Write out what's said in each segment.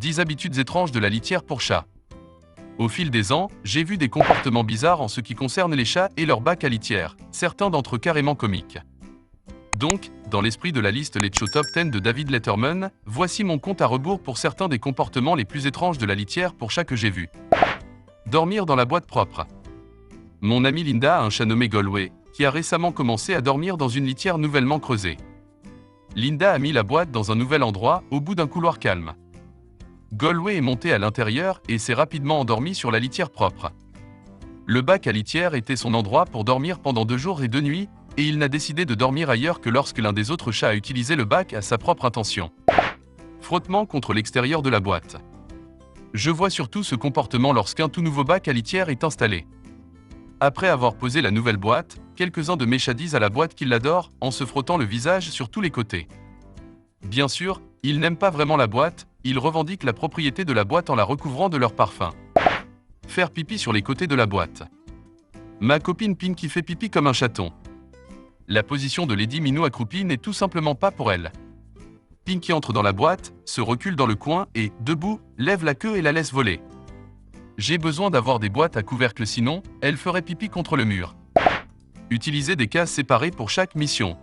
10 habitudes étranges de la litière pour chats. Au fil des ans, j'ai vu des comportements bizarres en ce qui concerne les chats et leur bac à litière, certains d'entre eux carrément comiques. Donc, dans l'esprit de la liste Les Show Top 10 de David Letterman, voici mon compte à rebours pour certains des comportements les plus étranges de la litière pour chat que j'ai vu. Dormir dans la boîte propre. Mon amie Linda a un chat nommé Galway, qui a récemment commencé à dormir dans une litière nouvellement creusée. Linda a mis la boîte dans un nouvel endroit, au bout d'un couloir calme. Galway est monté à l'intérieur et s'est rapidement endormi sur la litière propre. Le bac à litière était son endroit pour dormir pendant 2 jours et 2 nuits, et il n'a décidé de dormir ailleurs que lorsque l'un des autres chats a utilisé le bac à sa propre intention. Frottement contre l'extérieur de la boîte. Je vois surtout ce comportement lorsqu'un tout nouveau bac à litière est installé. Après avoir posé la nouvelle boîte, quelques-uns de mes chats disent à la boîte qu'ils l'adorent en se frottant le visage sur tous les côtés. Bien sûr, ils n'aiment pas vraiment la boîte, ils revendiquent la propriété de la boîte en la recouvrant de leur parfum. Faire pipi sur les côtés de la boîte. Ma copine Pinky fait pipi comme un chaton. La position de Lady Minou accroupie n'est tout simplement pas pour elle. Pinky entre dans la boîte, se recule dans le coin et, debout, lève la queue et la laisse voler. J'ai besoin d'avoir des boîtes à couvercle sinon, elle ferait pipi contre le mur. Utiliser des cases séparées pour chaque mission.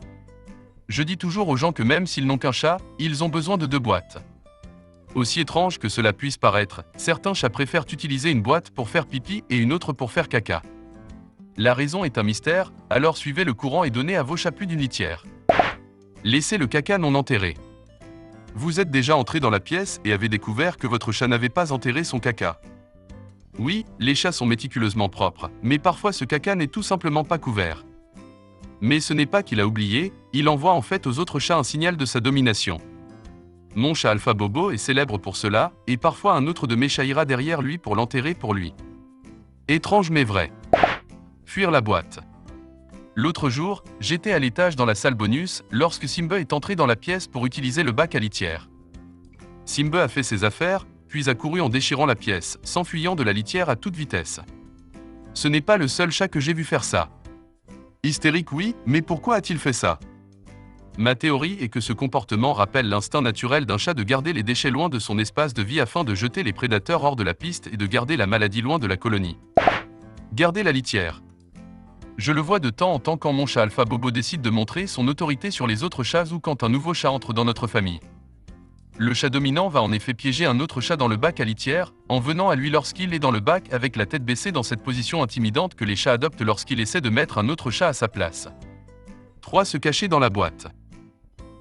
Je dis toujours aux gens que même s'ils n'ont qu'un chat, ils ont besoin de 2 boîtes. Aussi étrange que cela puisse paraître, certains chats préfèrent utiliser une boîte pour faire pipi et une autre pour faire caca. La raison est un mystère, alors suivez le courant et donnez à vos chats plus d'une litière. Laissez le caca non enterré. Vous êtes déjà entré dans la pièce et avez découvert que votre chat n'avait pas enterré son caca. Oui, les chats sont méticuleusement propres, mais parfois ce caca n'est tout simplement pas couvert. Mais ce n'est pas qu'il a oublié, il envoie en fait aux autres chats un signal de sa domination. Mon chat Alpha Bobo est célèbre pour cela, et parfois un autre de mes chats ira derrière lui pour l'enterrer pour lui. Étrange mais vrai. Fuir la boîte. L'autre jour, j'étais à l'étage dans la salle bonus, lorsque Simba est entré dans la pièce pour utiliser le bac à litière. Simba a fait ses affaires, puis a couru en déchirant la pièce, s'enfuyant de la litière à toute vitesse. Ce n'est pas le seul chat que j'ai vu faire ça. Hystérique oui, mais pourquoi a-t-il fait ça? Ma théorie est que ce comportement rappelle l'instinct naturel d'un chat de garder les déchets loin de son espace de vie afin de jeter les prédateurs hors de la piste et de garder la maladie loin de la colonie. Garder la litière. Je le vois de temps en temps quand mon chat Alpha Bobo décide de montrer son autorité sur les autres chats ou quand un nouveau chat entre dans notre famille. Le chat dominant va en effet piéger un autre chat dans le bac à litière, en venant à lui lorsqu'il est dans le bac avec la tête baissée dans cette position intimidante que les chats adoptent lorsqu'il essaie de mettre un autre chat à sa place. 3. Se cacher dans la boîte.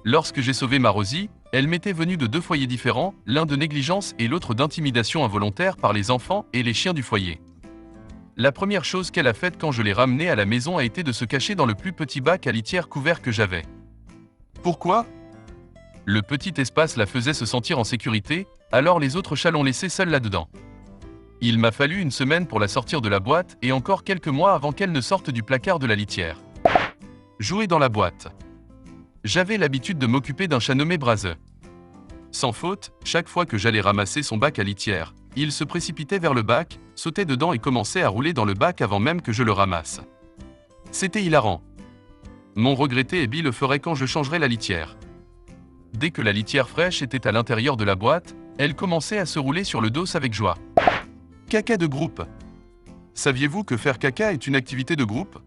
Lorsque j'ai sauvé ma Rosie, elle m'était venue de 2 foyers différents, l'un de négligence et l'autre d'intimidation involontaire par les enfants et les chiens du foyer. La première chose qu'elle a faite quand je l'ai ramenée à la maison a été de se cacher dans le plus petit bac à litière couvert que j'avais. Pourquoi? Le petit espace la faisait se sentir en sécurité, alors les autres chats l'ont laissée seule là-dedans. Il m'a fallu 1 semaine pour la sortir de la boîte et encore quelques mois avant qu'elle ne sorte du placard de la litière. Jouer dans la boîte. J'avais l'habitude de m'occuper d'un chat nommé Brazeux. Sans faute, chaque fois que j'allais ramasser son bac à litière, il se précipitait vers le bac, sautait dedans et commençait à rouler dans le bac avant même que je le ramasse. C'était hilarant. Mon regretté Abby le ferait quand je changerais la litière. Dès que la litière fraîche était à l'intérieur de la boîte, elle commençait à se rouler sur le dos avec joie. Caca de groupe. Saviez-vous que faire caca est une activité de groupe?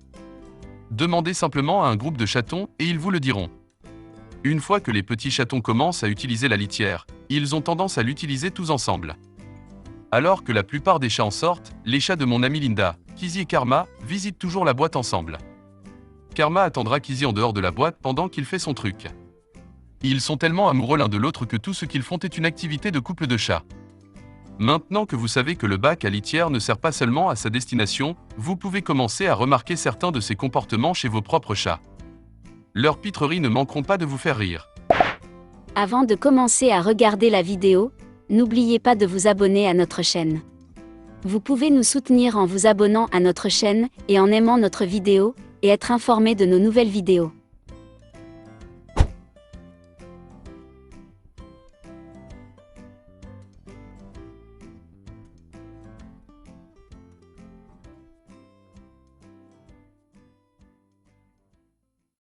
Demandez simplement à un groupe de chatons et ils vous le diront. Une fois que les petits chatons commencent à utiliser la litière, ils ont tendance à l'utiliser tous ensemble. Alors que la plupart des chats en sortent, les chats de mon amie Linda, Kizzy et Karma, visitent toujours la boîte ensemble. Karma attendra Kizzy en dehors de la boîte pendant qu'il fait son truc. Ils sont tellement amoureux l'un de l'autre que tout ce qu'ils font est une activité de couple de chats. Maintenant que vous savez que le bac à litière ne sert pas seulement à sa destination, vous pouvez commencer à remarquer certains de ces comportements chez vos propres chats. Leurs pitreries ne manqueront pas de vous faire rire. Avant de commencer à regarder la vidéo, n'oubliez pas de vous abonner à notre chaîne. Vous pouvez nous soutenir en vous abonnant à notre chaîne et en aimant notre vidéo, et être informé de nos nouvelles vidéos.